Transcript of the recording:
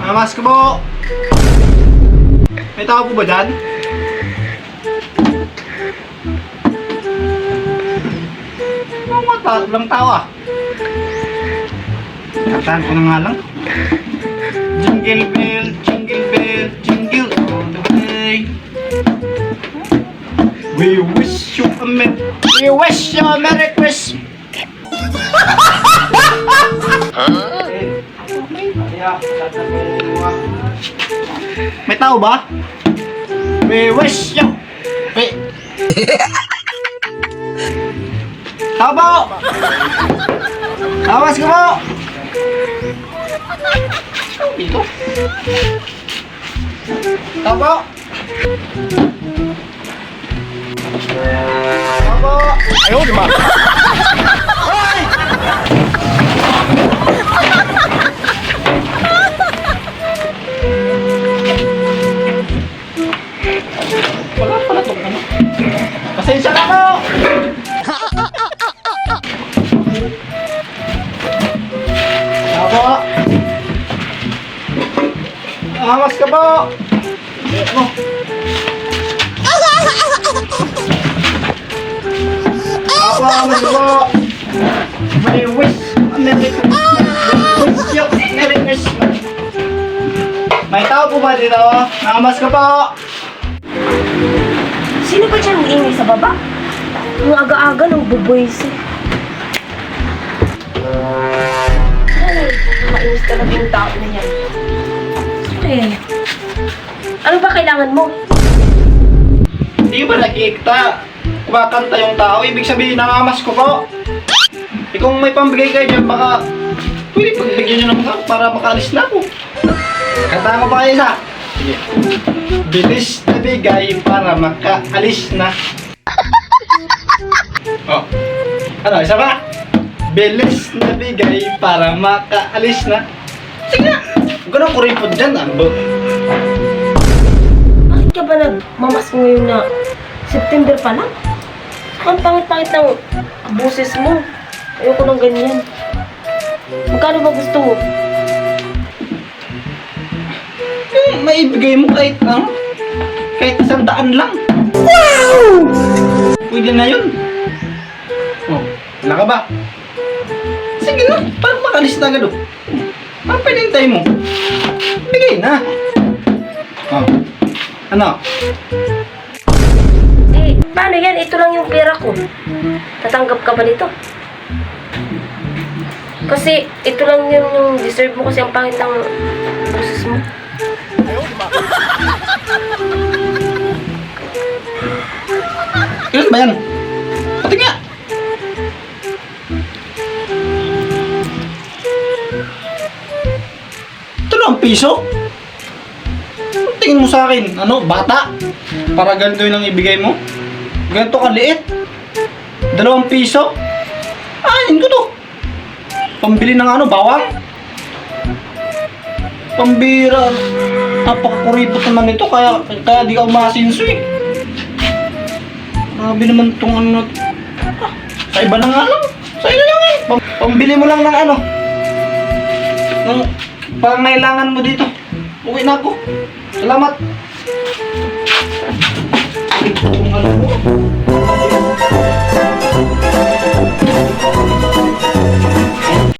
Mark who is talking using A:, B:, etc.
A: Mas ko po. May tao po ba dyan? Mga tatlong tao ah. Kataan ko na nga lang. Jingle bell, jingle bell, jingle all the way. We wish you a Merry Christmas. May tao ba? We wish you. Tao po! Tawas ko po! Dito? Tao po! Tao po! Ayaw, di ba? Hoy! Wala pala itong ano. Pasensya na po! Tao po! Amas ka po! Ano? Ako, amas ka po! May wish! Merry Christmas! May tao po ba dito? Amas ka po!
B: Sino ba dyan ingay sa baba? Ang aga-aga ng buboys eh. Ay, mainis talaga yung tao na yan. Eh, ano ba kailangan mo?
A: Hindi ba nakikita? Kumakanta yung tao, ibig sabihin nangamas ko po. Eh kung may pambigay kayo dyan, baka pwede pagbigyan nyo naman ako para makaalis na ako. Kanta mo pa kayo isa? Sige. Bilis na bigay para makaalis na. Oh. Ano, isa pa? Bilis na bigay para makaalis na. Sige na. Huwag ka nang kuripod dyan, ano ba?
B: Bakit ka ba nagmamas ngayon na September pa lang? Ang pangit-pangit ng boses mo. Ayoko ng ganyan. Magkano ba gusto mo?
A: Yung maibigay mo kahit, kahit 100 lang. Wow! Pwede na yun. Oh, wala ka ba? Sige na, parang makalis na agad. Parang pinintay mo. Bigay na. Oh, ano?
B: Eh, paano yan? Ito lang yung pera ko. Tatanggap ka ba nito? Kasi ito lang yung deserve mo kasi ang pangit ng boses mo.
A: Ilan ba yan? Pati nga! ₱2 Ang tingin mo sa akin? Ano? Bata? Para ganito yun ang ibigay mo? Ganito kaliit? ₱2? Anin ko to! Pambili ng ano? Bawang? Pambira. Napakakuripot naman ito kaya di ka umasinso eh. Grabe naman itong ano na sa iba na nga lang. Sa iyo lang eh. Pambili mo lang ng ano. Ng pangailangan mo dito. Uwi na ako. Salamat. Kung alam mo.